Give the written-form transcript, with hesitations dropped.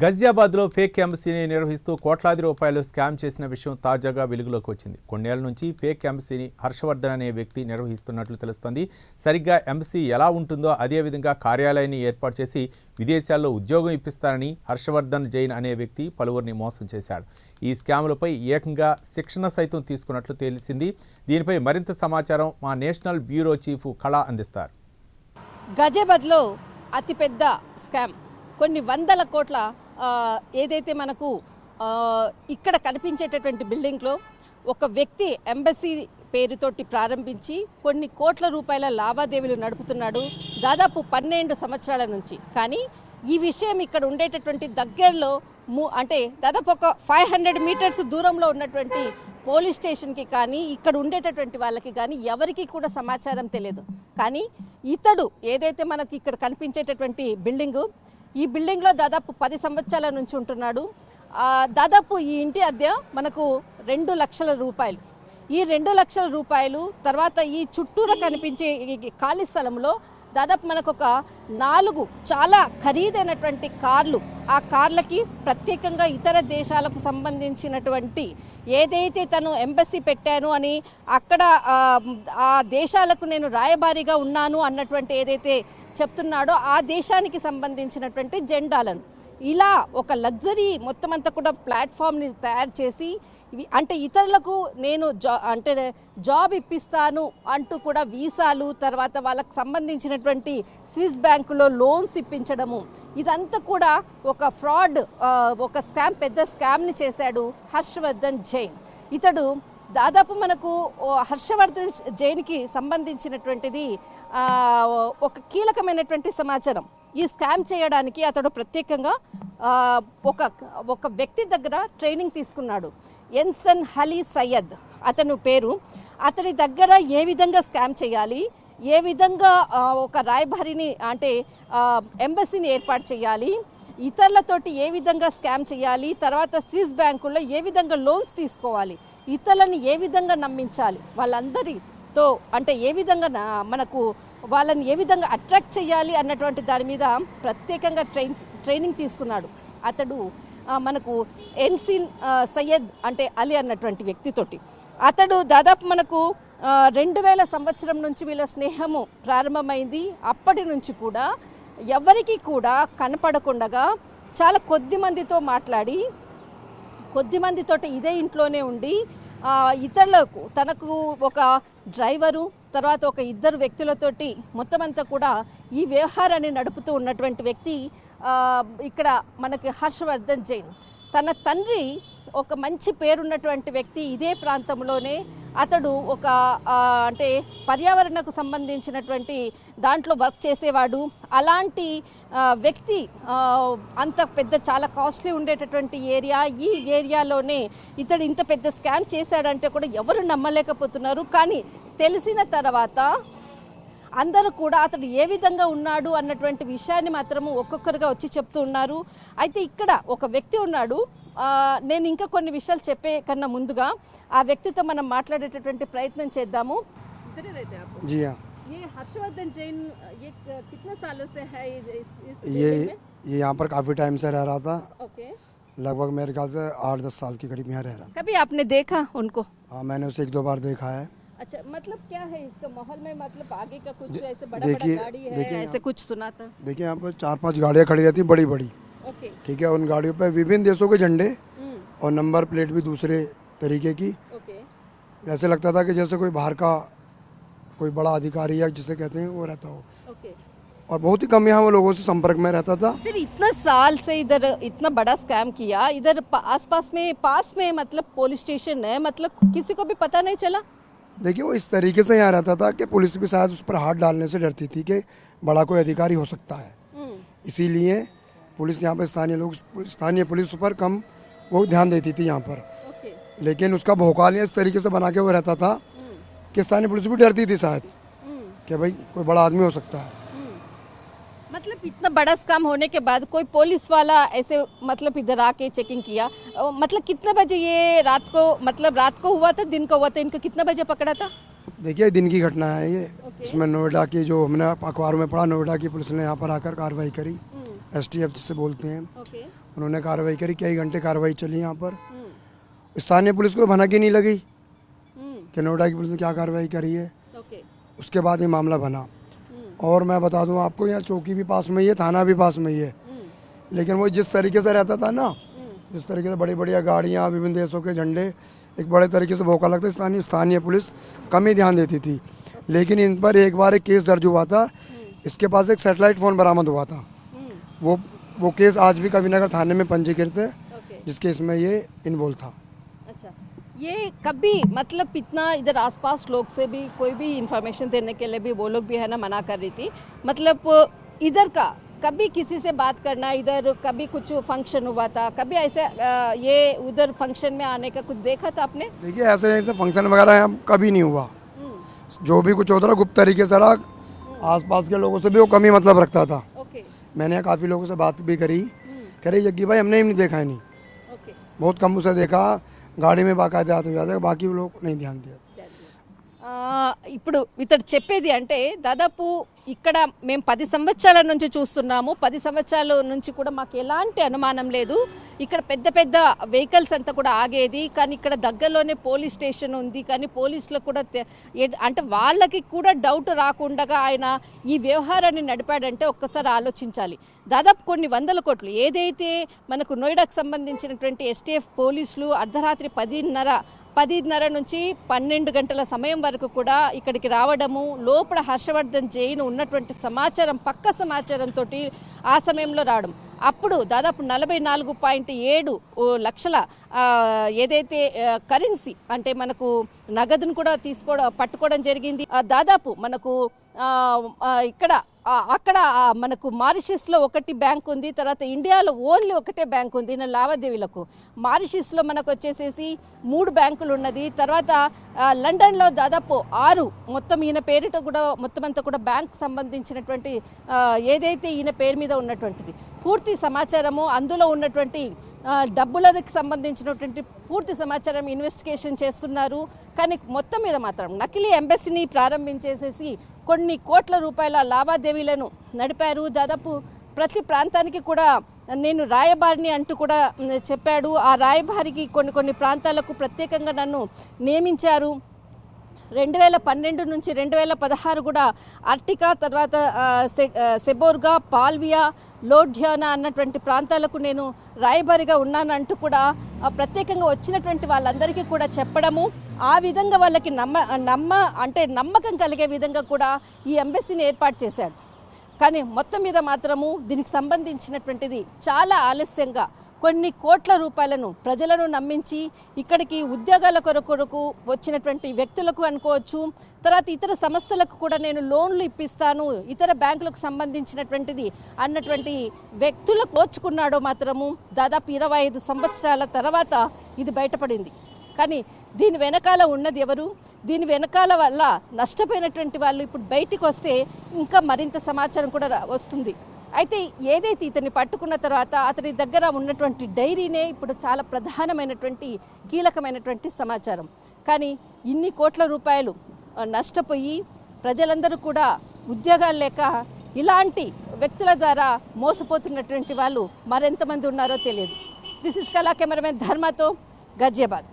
గజియాబాద్లో fake ఎంబసీని నిర్వహిస్తూ కోట్లాది రూపాయలు స్కామ్ చేసిన విషయం తాజాగా వెలుగులోకి వచ్చింది. కొన్నేళ్ల నుంచి ఫేక్ ఎంబసీని హర్షవర్ధన్ అనే వ్యక్తి నిర్వహిస్తున్నట్లు తెలుస్తోంది. సరిగ్గా ఎంబసీ ఎలా ఉంటుందో అదే విధంగా కార్యాలయాన్ని ఏర్పాటు చేసి విదేశాల్లో ఉద్యోగం ఇప్పిస్తారని హర్షవర్ధన్ జైన్ అనే వ్యక్తి పలువురిని మోసం చేశాడు. ఈ స్కాములపై ఏకంగా శిక్షణ సైతం తీసుకున్నట్లు తెలిసింది. దీనిపై మరింత సమాచారం మా నేషనల్ బ్యూరో చీఫ్ కళ అందిస్తారు. గజియాబాద్లో అతిపెద్ద స్కామ్, కొన్ని వందల కోట్ల ఏదైతే మనకు ఇక్కడ కనిపించేటటువంటి బిల్డింగ్లో ఒక వ్యక్తి ఎంబసీ పేరుతోటి ప్రారంభించి కొన్ని కోట్ల రూపాయల లావాదేవీలు నడుపుతున్నాడు దాదాపు 12 సంవత్సరాల నుంచి. కానీ ఈ విషయం ఇక్కడ ఉండేటటువంటి దగ్గరలో అంటే దాదాపు ఒక 500 మీటర్స్ దూరంలో ఉన్నటువంటి పోలీస్ స్టేషన్కి కానీ ఇక్కడ ఉండేటటువంటి వాళ్ళకి కానీ ఎవరికి కూడా సమాచారం తెలియదు. కానీ ఇతడు ఏదైతే మనకి ఇక్కడ కనిపించేటటువంటి ఈ బిల్డింగ్లో దాదాపు 10 సంవత్సరాల నుంచి ఉంటున్నాడు. దాదాపు ఈ ఇంటి అద్దె మనకు 2 లక్షల రూపాయలు. ఈ 2 లక్షల రూపాయలు తర్వాత ఈ చుట్టూరా కనిపించే ఖాళీ స్థలంలో దాదాపు మనకు ఒక 4 చాలా ఖరీదైనటువంటి కార్లు, ఆ కార్లకి ప్రత్యేకంగా ఇతర దేశాలకు సంబంధించినటువంటి ఏదైతే తను ఎంబసీ పెట్టాను అని అక్కడ ఆ దేశాలకు నేను రాయబారిగా ఉన్నాను అన్నటువంటి ఏదైతే చెప్తున్నాడో ఆ దేశానికి సంబంధించినటువంటి జెండాలను ఇలా ఒక లగ్జరీ మొత్తం అంతా కూడా ప్లాట్ఫామ్ని తయారు చేసి అంటే ఇతరులకు నేను జాబ్ ఇప్పిస్తాను అంటూ కూడా వీసాలు, తర్వాత వాళ్ళకు సంబంధించినటువంటి స్విస్ బ్యాంకులో లోన్స్ ఇప్పించడము, ఇదంతా కూడా ఒక ఫ్రాడ్, ఒక స్కామ్, పెద్ద స్కామ్ని చేశాడు హర్షవర్ధన్ జైన్. ఇతడు దాదాపు మనకు హర్షవర్ధన్ జైన్కి సంబంధించినటువంటిది ఒక కీలకమైనటువంటి సమాచారం. ఈ స్కామ్ చేయడానికి అతడు ప్రత్యేకంగా ఒక వ్యక్తి దగ్గర ట్రైనింగ్ తీసుకున్నాడు. ఎన్సన్ అలీ సయ్యద్ అతను పేరు. అతని దగ్గర ఏ విధంగా స్కామ్ చేయాలి, ఏ విధంగా ఒక రాయబారిని అంటే ఎంబసీని ఏర్పాటు చేయాలి, ఇతరులతోటి ఏ విధంగా స్కామ్ చేయాలి, తర్వాత స్విస్ బ్యాంకుల్లో ఏ విధంగా లోన్స్ తీసుకోవాలి, ఇతరులను ఏ విధంగా నమ్మించాలి, వాళ్ళందరితో అంటే ఏ విధంగా మనకు వాళ్ళని ఏ విధంగా అట్రాక్ట్ చేయాలి అన్నటువంటి దాని మీద ప్రత్యేకంగా ట్రైనింగ్ తీసుకున్నాడు. అతడు మనకు ఎన్సిన్ సయ్యద్ అంటే అలీ అన్నటువంటి వ్యక్తితోటి అతడు దాదాపు మనకు 2000 సంవత్సరం నుంచి వీళ్ళ స్నేహము ప్రారంభమైంది. అప్పటి నుంచి కూడా ఎవరికి కూడా కనపడకుండా చాలా కొద్ది మందితో మాట్లాడి, కొద్ది మందితోటి ఇదే ఇంట్లోనే ఉండి ఇతరులకు తనకు ఒక డ్రైవరు, తర్వాత ఒక 2 వ్యక్తులతోటి మొత్తం అంతా కూడా ఈ వ్యవహారాన్ని నడుపుతూ ఉన్నటువంటి వ్యక్తి ఇక్కడ మనకి హర్షవర్ధన్ జైన్. తన తండ్రి ఒక మంచి పేరున్నటువంటి వ్యక్తి, ఇదే ప్రాంతంలోనే అతడు ఒక అంటే పర్యావరణకు సంబంధించినటువంటి దాంట్లో వర్క్ చేసేవాడు. అలాంటి వ్యక్తి అంత పెద్ద చాలా కాస్ట్లీ ఉండేటటువంటి ఈ ఏరియాలోనే ఇతడు ఇంత పెద్ద స్కామ్ చేశాడంటే కూడా ఎవరు నమ్మలేకపోతున్నారు. కానీ తెలిసిన తర్వాత అందరూ కూడా అతడు ఏ విధంగా ఉన్నాడు అన్నటువంటి విషయాన్ని మాత్రము ఒక్కొక్కరుగా వచ్చి చెప్తూ ఉన్నారు. అయితే ఇక్కడ ఒక వ్యక్తి ఉన్నాడు. నేను ఇంకా కొన్ని విషయాలు చెప్పే కన్నా ముందుగా ఆ వ్యక్తితో మనం మాట్లాడేటటువంటి ప్రయత్నం చేద్దాము. जी हाँ, ये हर्षवर्धन जैन ये कितने सालों से है ये यहाँ पर काफ़ी टाइम से रह रहा था। ओके, लगभग मेरे ख्याल से 8-10 साल के करीब यहाँ रह रहा। कभी आपने देखा उनको? हाँ, मैंने उसे 1-2 बार देखा है। अच्छा, मतलब क्या है इसका माहौल में, मतलब आगे का कुछ ऐसे बड़ा देखिए- गाड़ी है, देखिए ऐसे कुछ सुना था? देखिए यहाँ पर 4-5 गाड़ियाँ खड़ी रहती बड़ी बड़ी, ओके, ठीक है। उन गाड़ियों पर विभिन्न देशों के झंडे और नंबर प्लेट भी दूसरे तरीके की। ओके, ऐसे लगता था कि जैसे कोई बाहर का कोई बड़ा अधिकारी या जिसे कहते हैं वो रहता हो। ओके। और बहुत ही कम यहाँ वो लोगों से संपर्क में रहता था। फिर इतना साल से इधर इतना बड़ा स्कैम किया, इधर पास में मतलब पुलिस स्टेशन है, मतलब किसी को भी पता नहीं चला? देखिए वो इस तरीके से यहाँ रहता था कि पुलिस भी शायद उस पर हाथ डालने से डरती थी कि बड़ा कोई अधिकारी हो सकता है। इसीलिए पुलिस यहाँ पर स्थानीय पुलिस पर कम वो ध्यान देती थी यहाँ पर। ओके, लेकिन उसका भौकाल इस तरीके से बना के वो रहता था कि स्थानीय पुलिस भी डरती थी शायद कि भाई कोई बड़ा आदमी हो सकता है। मतलब इतना बड़ा स्कैम होने के बाद कोई पुलिस वाला ऐसे मतलब इधर आके चेकिंग किया? मतलब कितने बजे ये रात को हुआ था, दिन को हुआ था, इनको कितने बजे पकड़ा था? देखिए दिन की घटना है ये। इसमें नोएडा की, जो हमने अखबारों में पढ़ा, नोएडा की पुलिस ने यहाँ पर आकर कार्रवाई करी। STF जिसे बोलते हैं, उन्होंने कार्रवाई करी, कई घंटे कार्रवाई चली यहाँ पर। स्थानीय पुलिस को भनक ही नहीं लगी कि नोएडा की पुलिस ने क्या कार्रवाई करी है। ओके। उसके बाद ये मामला बना। और मैं बता दूं आपको, यहाँ चौकी भी पास में ही है, थाना भी पास में ही है, लेकिन वो जिस तरीके से रहता था ना, जिस तरीके से बड़ी बड़ी गाड़ियाँ, विभिन्न देशों के झंडे, एक बड़े तरीके से भौका लगता, स्थानीय पुलिस कम ही ध्यान देती थी। लेकिन इन पर एक बार एक केस दर्ज हुआ था, इसके पास एक सैटेलाइट फ़ोन बरामद हुआ था। वो केस आज भी कविनगर थाने में पंजीकृत है, जिस केस में ये इन्वॉल्व था। अच्छा, ये कभी मतलब इतना इधर आसपास लोग से भी कोई भी इंफॉर्मेशन देने के लिए भी वो लोग भी है ना मना कर रही थी, मतलब इधर का कभी किसी से बात करना, इधर कभी कुछ फंक्शन हुआ था, कभी ऐसे ये उधर फंक्शन में आने का कुछ देखा था आपने? देखिए ऐसे फंक्शन वगैरह यहाँ कभी नहीं हुआ। जो भी कुछ होता था गुप्त तरीके से रहा, आसपास के लोगों से भी वो कम ही मतलब रखता था। ओके। मैंने काफ़ी लोगों से बात भी करी, कह रही जग्गी भाई हमने ही नहीं देखा है, नहीं ओके। बहुत कम उसे देखा, गाड़ी में बाकायदा हाथ हो जाता है, बाकी लोग नहीं ध्यान दिया। ఇప్పుడు ఇతడు చెప్పేది అంటే దాదాపు ఇక్కడ మేము 10 సంవత్సరాల నుంచి చూస్తున్నాము, 10 సంవత్సరాల నుంచి కూడా మాకు ఎలాంటి అనుమానం లేదు, ఇక్కడ పెద్ద పెద్ద వెహికల్స్ అంతా కూడా ఆగేది, కానీ ఇక్కడ దగ్గరలోనే పోలీస్ స్టేషన్ ఉంది, కానీ పోలీసులు కూడా అంటే వాళ్ళకి కూడా డౌట్ రాకుండా ఆయన ఈ వ్యవహారాన్ని నడిపాడంటే ఒక్కసారి ఆలోచించాలి. దాదాపు కొన్ని వందల కోట్లు ఏదైతే మనకు నోయిడాకు సంబంధించినటువంటి ఎస్టీఎఫ్ పోలీసులు అర్ధరాత్రి 10:30 నుంచి 12 గంటల సమయం వరకు కూడా ఇక్కడికి రావడము, లోపల హర్షవర్ధన్ జైన్ ఉన్నటువంటి సమాచారం పక్క సమాచారంతో ఆ సమయంలో రావడం, అప్పుడు దాదాపు 44.7 లక్షల ఏదైతే కరెన్సీ అంటే మనకు నగదును కూడా పట్టుకోవడం జరిగింది. దాదాపు మనకు ఇక్కడ అక్కడ మనకు మారిషస్లో ఒకటి బ్యాంక్ ఉంది, తర్వాత ఇండియాలో ఓన్లీ ఒకటే బ్యాంక్ ఉంది ఈయన లావాదేవీలకు. మారిషస్లో మనకు వచ్చేసేసి 3 బ్యాంకులు ఉన్నది, తర్వాత లండన్లో దాదాపు 6 మొత్తం ఈయన పేరిట కూడా మొత్తం అంతా కూడా బ్యాంక్ సంబంధించినటువంటి ఏదైతే ఈయన పేరు మీద ఉన్నటువంటిది పూర్తి సమాచారము, అందులో ఉన్నటువంటి డబ్బులకు సంబంధించినటువంటి పూర్తి సమాచారం ఇన్వెస్టిగేషన్ చేస్తున్నారు. కానీ మొత్తం మీద మాత్రం నకిలీ ఎంబసీని ప్రారంభించేసేసి కొన్ని కోట్ల రూపాయల లావాదేవీలను నడిపారు. దాదాపు ప్రతి ప్రాంతానికి కూడా నేను రాయబారిని అంటూ కూడా చెప్పాడు. ఆ రాయబారికి కొన్ని ప్రాంతాలకు ప్రత్యేకంగా నన్ను నియమించారు. 2012 నుంచి 2016 కూడా ఆర్టికా, తర్వాత సెబోర్గా, పాల్వియా, లోఢ్యానా అన్నటువంటి ప్రాంతాలకు నేను రాయబారిగా ఉన్నానంటూ కూడా ప్రత్యేకంగా వచ్చినటువంటి వాళ్ళందరికీ కూడా చెప్పడము, ఆ విధంగా వాళ్ళకి నమ్మకం కలిగే విధంగా కూడా ఈ ఎంబసీని ఏర్పాటు చేశాడు. కానీ మొత్తం మీద మాత్రము దీనికి సంబంధించినటువంటిది చాలా ఆలస్యంగా కొన్ని కోట్ల రూపాయలను ప్రజలను నమ్మించి ఇక్కడికి ఉద్యోగాల కొరకు వచ్చినటువంటి వ్యక్తులకు అనుకోవచ్చు, తర్వాత ఇతర సంస్థలకు కూడా నేను లోన్లు ఇప్పిస్తాను, ఇతర బ్యాంకులకు సంబంధించినటువంటిది అన్నటువంటి వ్యక్తులకు ఓచుకున్నాడో మాత్రము దాదాపు 25 సంవత్సరాల తర్వాత ఇది బయటపడింది. కానీ దీని వెనకాల ఉన్నది ఎవరు, దీని వెనకాల వల్ల నష్టపోయినటువంటి వాళ్ళు ఇప్పుడు బయటికి వస్తే ఇంకా మరింత సమాచారం కూడా వస్తుంది. అయితే ఏదైతే ఇతన్ని పట్టుకున్న తర్వాత అతని దగ్గర ఉన్నటువంటి డైరీనే ఇప్పుడు చాలా ప్రధానమైనటువంటి కీలకమైనటువంటి సమాచారం. కానీ ఇన్ని కోట్ల రూపాయలు నష్టపోయి ప్రజలందరూ కూడా ఉద్యోగాలు లేక ఇలాంటి వ్యక్తుల ద్వారా మోసపోతున్నటువంటి వాళ్ళు మరెంతమంది ఉన్నారో తెలియదు. దిస్ ఇస్ కళా కెమెరామెన్ ధర్మతో, గాజియాబాద్.